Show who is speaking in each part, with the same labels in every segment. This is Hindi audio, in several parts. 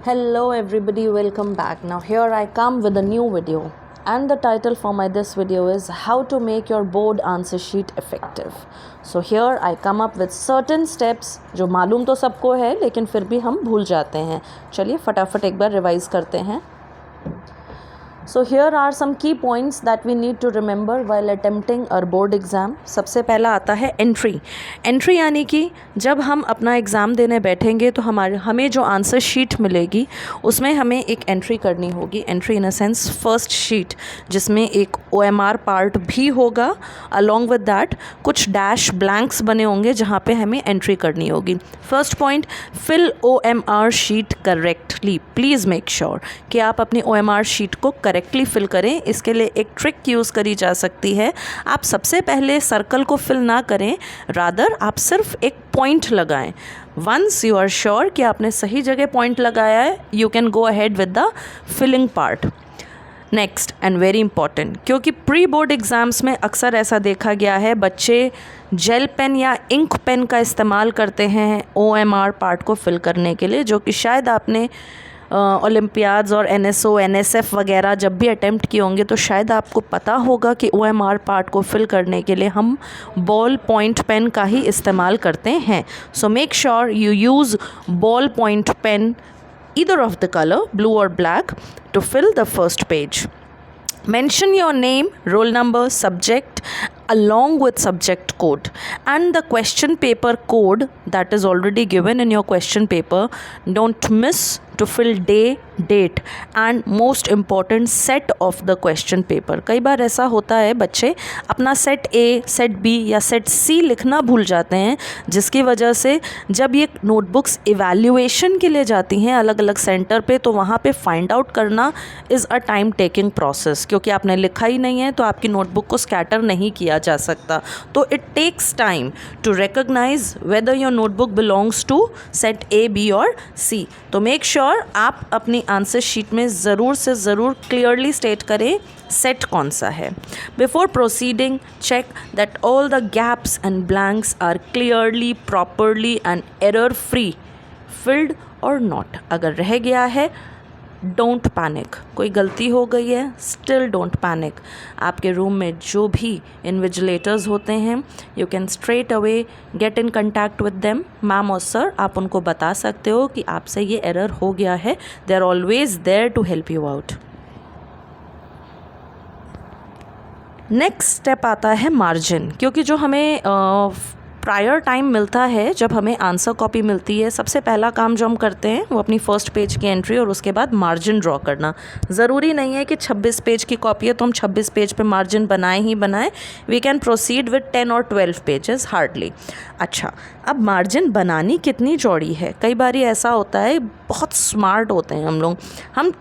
Speaker 1: Hello everybody, welcome back. Now here I come with a new video and the title for this video is how to make your board answer sheet effective. So here I come up with certain steps जो मालूम तो सबको है लेकिन फिर भी हम भूल जाते हैं. चलिए फटाफट एक बार रिवाइज करते हैं. So here are some key points that we need to remember while attempting our board exam. सबसे पहला आता है एंट्री यानी कि जब हम अपना एग्ज़ाम देने बैठेंगे तो हमें जो आंसर शीट मिलेगी उसमें हमें एक एंट्री करनी होगी. Entry in a sense first sheet जिसमें एक OMR पार्ट भी होगा. अलॉन्ग विद दैट कुछ डैश ब्लैंक्स बने होंगे जहाँ पे हमें एंट्री करनी होगी. First point, fill OMR sheet correctly. Please make sure कि आप अपनी OMR शीट को करेक्टली फिल करें. इसके लिए एक ट्रिक यूज़ करी जा सकती है. आप सबसे पहले सर्कल को फिल ना करें, रादर आप सिर्फ एक पॉइंट लगाएं. वंस यू आर श्योर कि आपने सही जगह पॉइंट लगाया है, you can go ahead with the filling part. Next and very important, क्योंकि प्री बोर्ड एग्ज़ाम्स में अक्सर ऐसा देखा गया है बच्चे जेल पेन या इंक पेन का इस्तेमाल करते हैं OMR पार्ट को फिल करने के लिए, जो कि शायद आपने ओलंपियाड्स और NSO NSF वगैरह जब भी अटेम्प्ट किए होंगे तो शायद आपको पता होगा कि OMR पार्ट को फिल करने के लिए हम बॉल पॉइंट पेन का ही इस्तेमाल करते हैं. So make sure you use ball point pen either of the color blue or black to fill the first page. Mention your name, roll number, subject along with subject code and the question paper code that is already given in your question paper. Don't miss to fill day, date and most important set of the question paper. कई बार ऐसा होता है बच्चे अपना सेट A, सेट B या सेट C लिखना भूल जाते हैं, जिसकी वजह से जब ये नोटबुक्स इवैल्यूएशन के लिए जाती हैं अलग अलग सेंटर पे तो वहाँ पे फाइंड आउट करना is a time taking process. क्योंकि आपने लिखा ही नहीं है तो आपकी नोटबुक को स्कैटर नहीं किया जा सकता. तो it takes time to recognise whether your notebook belongs to set A, B और C. तो मेक श्योर आप अपनी आंसर शीट में ज़रूर से ज़रूर क्लियरली स्टेट करें सेट कौन सा है. Before proceeding check that all the gaps and blanks are clearly, properly and error free filled और नॉट. अगर रह गया है डोंट पैनिक. कोई गलती हो गई है, स्टिल डोंट पैनिक. आपके रूम में जो भी इन्विजिलेटर्स होते हैं you can straight away get in contact with them. Ma'am और सर आप उनको बता सकते हो कि आपसे ये एरर हो गया है. They are always there to help you out. Next step आता है मार्जिन. क्योंकि जो हमें प्रायर टाइम मिलता है जब हमें आंसर कॉपी मिलती है, सबसे पहला काम जो हम करते हैं वो अपनी फर्स्ट पेज की एंट्री और उसके बाद मार्जिन ड्रॉ करना. ज़रूरी नहीं है कि 26 पेज की कॉपी है तो हम 26 पेज पे मार्जिन बनाएं ही बनाएं. वी कैन प्रोसीड विद 10 और 12 पेजेस हार्डली. अच्छा, अब मार्जिन बनानी कितनी चौड़ी है. कई बार ऐसा होता है, बहुत स्मार्ट होते हैं हम लोग, हम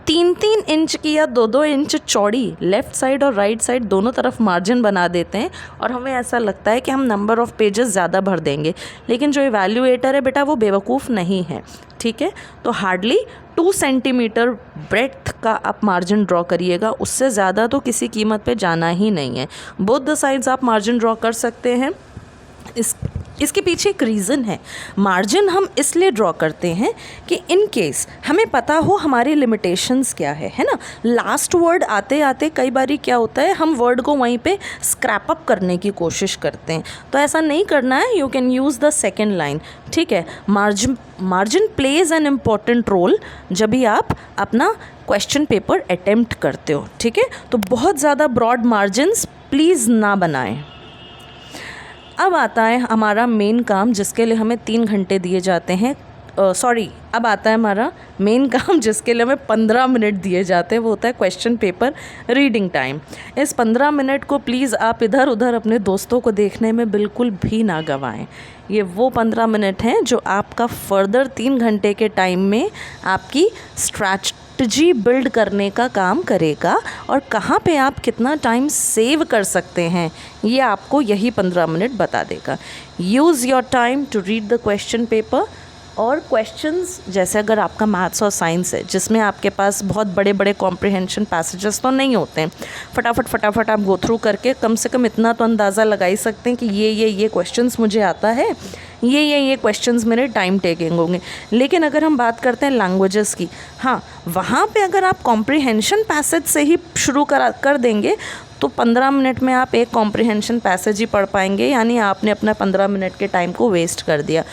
Speaker 1: 3-3 इंच की या 2-2 इंच चौड़ी लेफ़्ट साइड और राइट साइड दोनों तरफ मार्जिन बना देते हैं और हमें ऐसा लगता है कि हम नंबर ऑफ़ पेजेस ज़्यादा भर देंगे. लेकिन जो इवैल्यूएटर है बेटा वो बेवकूफ़ नहीं है. ठीक है, तो हार्डली 2 सेंटीमीटर ब्रेड्थ का आप मार्जिन ड्रॉ करिएगा. उससे ज़्यादा तो किसी कीमत पे जाना ही नहीं है. बोथ द साइड्स आप मार्जिन ड्रॉ कर सकते हैं. इसके पीछे एक रीज़न है. मार्जिन हम इसलिए ड्रॉ करते हैं कि इन केस हमें पता हो हमारी लिमिटेशंस क्या है ना. लास्ट वर्ड आते आते कई बारी क्या होता है हम वर्ड को वहीं पे स्क्रैप अप करने की कोशिश करते हैं. तो ऐसा नहीं करना है. You can use the second line. ठीक है, margin plays an important role जब भी आप अपना क्वेश्चन पेपर अटेम्प्ट करते हो. ठीक है, तो बहुत ज़्यादा ब्रॉड मार्जिन्स प्लीज़ ना बनाएं. अब आता है हमारा मेन काम जिसके लिए हमें 3 घंटे दिए जाते हैं. अब आता है हमारा मेन काम जिसके लिए हमें 15 मिनट दिए जाते हैं. वो होता है क्वेश्चन पेपर रीडिंग टाइम. इस 15 मिनट को प्लीज़ आप इधर उधर अपने दोस्तों को देखने में बिल्कुल भी ना गंवाएं. ये वो 15 मिनट हैं जो आपका फर्दर 3 घंटे के टाइम में आपकी स्ट्रैटेजी बिल्ड करने का काम करेगा और कहाँ पे आप कितना टाइम सेव कर सकते हैं ये आपको यही 15 मिनट बता देगा. Use your time to read the question paper. और क्वेश्चंस जैसे अगर आपका मैथ्स और साइंस है जिसमें आपके पास बहुत बड़े बड़े कॉम्प्रिहेंशन पैसेजेस तो नहीं होते हैं, फटाफट आप गो थ्रू करके कम से कम इतना तो अंदाज़ा लगा ही सकते हैं कि ये क्वेश्चंस मुझे आता है, ये क्वेश्चंस मेरे टाइम टेकिंग होंगे। लेकिन अगर हम बात करते हैं लैंग्वेजेस की, हाँ वहाँ पे अगर आप कॉम्प्रिहेंशन पैसेज से ही शुरू कर देंगे तो 15 मिनट में आप एक कॉम्प्रिहेंशन पैसेज ही पढ़ पाएंगे, यानी आपने अपना 15 मिनट के टाइम को वेस्ट कर दिया।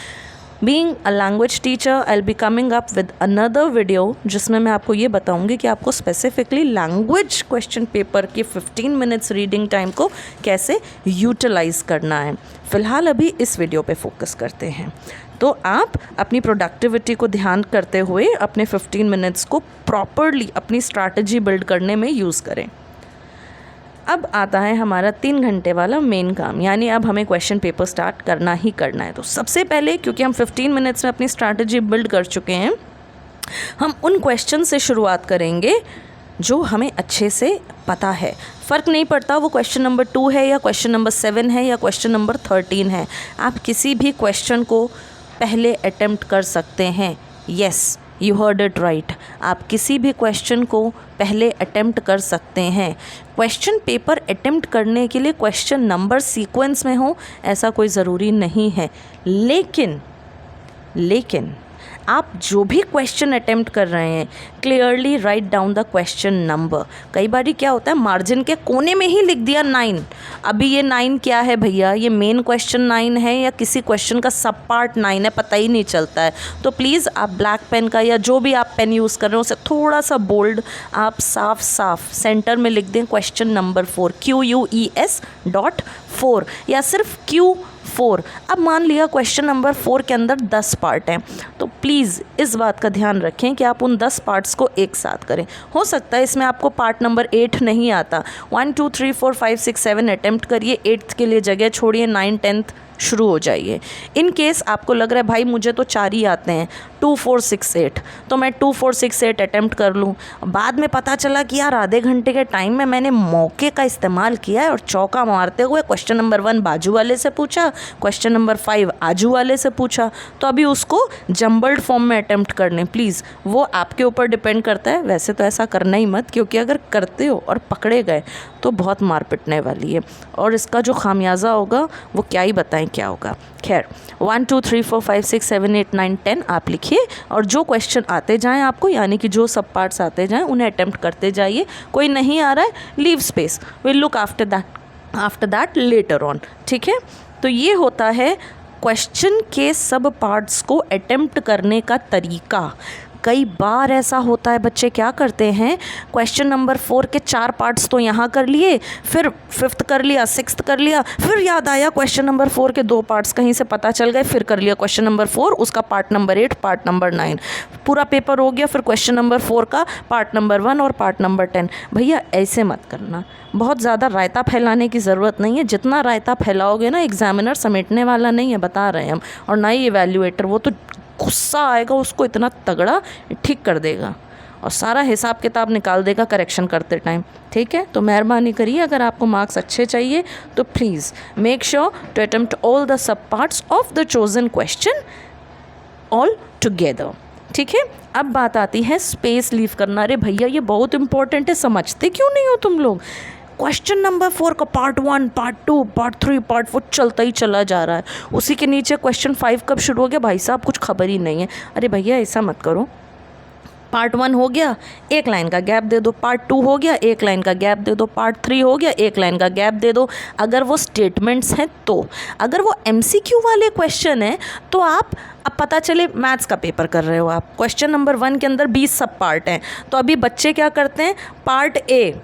Speaker 1: Being a language teacher I will be coming up with another video जिसमें मैं आपको ये बताऊंगी कि आपको स्पेसिफिकली लैंग्वेज क्वेश्चन पेपर के 15 मिनट्स रीडिंग टाइम को कैसे यूटिलाइज करना है। फ़िलहाल अभी इस वीडियो पे फोकस करते हैं। तो आप अपनी प्रोडक्टिविटी को ध्यान करते हुए अपने 15 मिनट्स को प्रॉपरली अपनी स्ट्रैटेजी बिल्ड करने में यूज़ करें। अब आता है हमारा 3 घंटे वाला मेन काम, यानी अब हमें क्वेश्चन पेपर स्टार्ट करना ही करना है। तो सबसे पहले क्योंकि हम 15 मिनट्स में अपनी स्ट्रैटेजी बिल्ड कर चुके हैं, हम उन क्वेश्चन से शुरुआत करेंगे जो हमें अच्छे से पता है। फ़र्क नहीं पड़ता वो क्वेश्चन नंबर 2 है या क्वेश्चन नंबर 7 है या क्वेश्चन नंबर 13 है, आप किसी भी क्वेश्चन को पहले अटेम्प्ट कर सकते हैं। Yes, you heard it right, आप किसी भी क्वेश्चन को पहले अटेम्प्ट कर सकते हैं। क्वेश्चन पेपर अटेम्प्ट करने के लिए क्वेश्चन नंबर सीक्वेंस में हो ऐसा कोई ज़रूरी नहीं है, लेकिन आप जो भी क्वेश्चन अटेम्प्ट कर रहे हैं clearly write down the question number. कई बार क्या होता है, मार्जिन के कोने में ही लिख दिया 9। अभी ये 9 क्या है भैया, ये मेन क्वेश्चन 9 है या किसी क्वेश्चन का सब पार्ट 9 है, पता ही नहीं चलता है। तो प्लीज़ आप ब्लैक पेन का या जो भी आप पेन यूज़ कर रहे हो उसे थोड़ा सा बोल्ड आप साफ सेंटर में लिख दें क्वेश्चन नंबर 4, QUES.4 या सिर्फ Q4। अब मान लिया क्वेश्चन नंबर 4 के अंदर 10 पार्ट हैं, तो प्लीज़ इस बात का ध्यान रखें कि आप उन 10 पार्ट्स को एक साथ करें। हो सकता है इसमें आपको पार्ट नंबर 8 नहीं आता, 1 2 3 4 5 6 7 अटेम्प्ट करिए, 8th के लिए जगह छोड़िए, 9 10th शुरू हो जाइए। इन केस आपको लग रहा है भाई मुझे तो 4 ही आते हैं, 2 4 6 8, तो मैं 2 4 6 8 अटेम्प्ट कर लूँ। बाद में पता चला कि यार आधे घंटे के टाइम में मैंने मौके का इस्तेमाल किया है और चौका मारते हुए क्वेश्चन नंबर 1 बाजू वाले से पूछा, क्वेश्चन नंबर 5 आजू वाले से पूछा, तो अभी उसको जम्बल्ड फॉर्म में अटेम्प्ट करने। प्लीज़ वो आपके ऊपर डिपेंड करता है, वैसे तो ऐसा करना ही मत, क्योंकि अगर करते हो और पकड़े गए तो बहुत मार पिटने वाली है और इसका जो खामियाजा होगा वो क्या ही बताएं क्या होगा। खैर 1 2 3 4 5 6 7 8 9 10 आप लिखिए और जो क्वेश्चन आते जाएं आपको, यानी कि जो सब पार्ट्स आते जाएं उन्हें अटेम्प्ट करते जाइए। कोई नहीं आ रहा है, leave space, will look after that later on. ठीक है, तो ये होता है क्वेश्चन के सब पार्ट्स को अटेम्प्ट करने का तरीका। कई बार ऐसा होता है बच्चे क्या करते हैं, क्वेश्चन नंबर 4 के 4 पार्ट्स तो यहाँ कर लिए, फिर 5th कर लिया, 6th कर लिया, फिर याद आया क्वेश्चन नंबर 4 के 2 पार्ट्स कहीं से पता चल गए, फिर कर लिया क्वेश्चन नंबर 4 उसका पार्ट नंबर 8 पार्ट नंबर 9, पूरा पेपर हो गया, फिर क्वेश्चन नंबर 4 का पार्ट नंबर 1 और पार्ट नंबर 10। भैया ऐसे मत करना, बहुत ज़्यादा रायता फैलाने की ज़रूरत नहीं है। जितना रायता फैलाओगे ना, एग्जामिनर समेटने वाला नहीं है, बता रहे हैं हम, और ना ही इवैल्यूएटर, वो तो गुस्सा आएगा उसको इतना तगड़ा, ठीक कर देगा और सारा हिसाब किताब निकाल देगा करेक्शन करते टाइम। ठीक है, तो मेहरबानी करिए, अगर आपको मार्क्स अच्छे चाहिए तो please make sure to attempt all the sub parts of the chosen question all together. ठीक है, अब बात आती है स्पेस लीव करना। अरे भैया ये बहुत इंपॉर्टेंट है, समझते क्यों नहीं हो तुम लोग। क्वेश्चन नंबर 4 का पार्ट 1 पार्ट 2 पार्ट 3 पार्ट 4 चलता ही चला जा रहा है, उसी के नीचे क्वेश्चन 5 कब शुरू हो गया भाई साहब कुछ खबर ही नहीं है। अरे भैया ऐसा मत करो, पार्ट 1 हो गया 1 लाइन का गैप दे दो, पार्ट 2 हो गया 1 लाइन का गैप दे दो, पार्ट 3 हो गया 1 लाइन का गैप दे दो। अगर वो स्टेटमेंट्स हैं तो, अगर वो MCQ वाले क्वेश्चन हैं तो आप, अब पता चले मैथ्स का पेपर कर रहे हो आप, क्वेश्चन नंबर 1 के अंदर 20 सब पार्ट हैं, तो अभी बच्चे क्या करते हैं, पार्ट A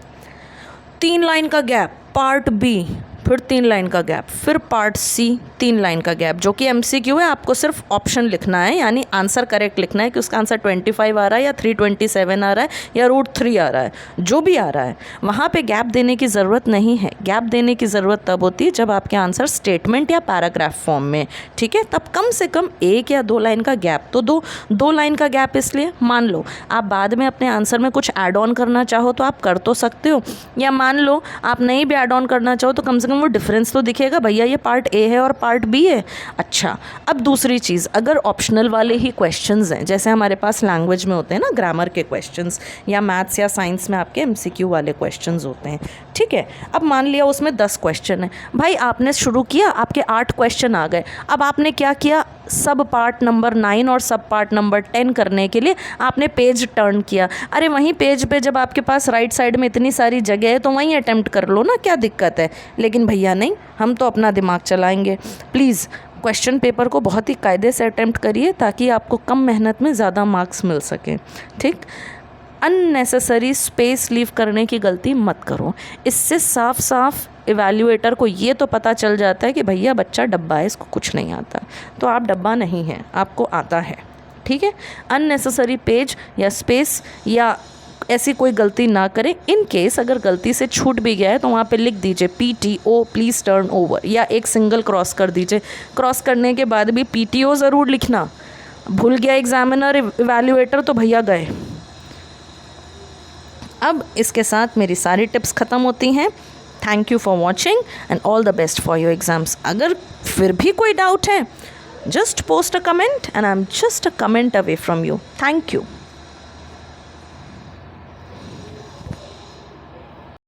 Speaker 1: 3 लाइन का गैप, पार्ट B फिर 3 लाइन का गैप, फिर पार्ट C 3 लाइन का गैप, जो कि MCQ है, आपको सिर्फ ऑप्शन लिखना है, यानी आंसर करेक्ट लिखना है कि उसका आंसर 25 आ रहा है या 327 आ रहा है या √3 आ रहा है, जो भी आ रहा है वहाँ पे गैप देने की ज़रूरत नहीं है। गैप देने की ज़रूरत तब होती है जब आपके आंसर स्टेटमेंट या पैराग्राफ फॉर्म में, ठीक है, तब कम से कम 1 या 2 लाइन का गैप तो दो। 2 लाइन का गैप इसलिए, मान लो आप बाद में अपने आंसर में कुछ ऐड ऑन करना चाहो तो आप कर तो सकते हो, या मान लो आप नहीं भी ऐड ऑन करना चाहो तो कम से कम कम वो डिफरेंस तो दिखेगा, भैया ये पार्ट ए है और पार्ट बी है। अच्छा, अब दूसरी चीज़, अगर ऑप्शनल वाले ही क्वेश्चंस हैं, जैसे हमारे पास लैंग्वेज में होते हैं ना ग्रामर के क्वेश्चंस, या मैथ्स या साइंस में आपके MCQ वाले क्वेश्चंस होते हैं, ठीक है। अब मान लिया उसमें 10 क्वेश्चन है, भाई आपने शुरू किया, आपके 8 क्वेश्चन आ गए, अब आपने क्या किया, सब पार्ट नंबर 9 और सब पार्ट नंबर 10 करने के लिए आपने पेज टर्न किया। अरे वहीं पेज पे जब आपके पास राइट साइड में इतनी सारी जगह है तो वहीं अटेम्प्ट कर लो ना, क्या दिक्कत है। लेकिन भैया नहीं, हम तो अपना दिमाग चलाएंगे। प्लीज़ क्वेश्चन पेपर को बहुत ही कायदे से अटेम्प्ट करिए ताकि आपको कम मेहनत में ज़्यादा मार्क्स मिल सकें, ठीक। अननेसेसरी स्पेस लीव करने की गलती मत करो। इससे साफ साफ इवैल्यूएटर को ये तो पता चल जाता है कि भैया बच्चा डब्बा है, इसको कुछ नहीं आता। तो आप डब्बा नहीं हैं, आपको आता है, ठीक है। अननेसेसरी पेज या स्पेस या ऐसी कोई गलती ना करें। इन केस अगर गलती से छूट भी गया है तो वहाँ पे लिख दीजिए PTO प्लीज़ टर्न ओवर, या एक सिंगल क्रॉस कर दीजिए। क्रॉस करने के बाद भी PTO ज़रूर लिखना। भूल गया एग्जामिनर इवैल्यूएटर तो भैया गए। अब इसके साथ मेरी सारी टिप्स ख़त्म होती हैं। Thank you for watching and all the best for your exams. अगर फिर भी कोई डाउट है, just post a comment and I am just a comment away from you. Thank you.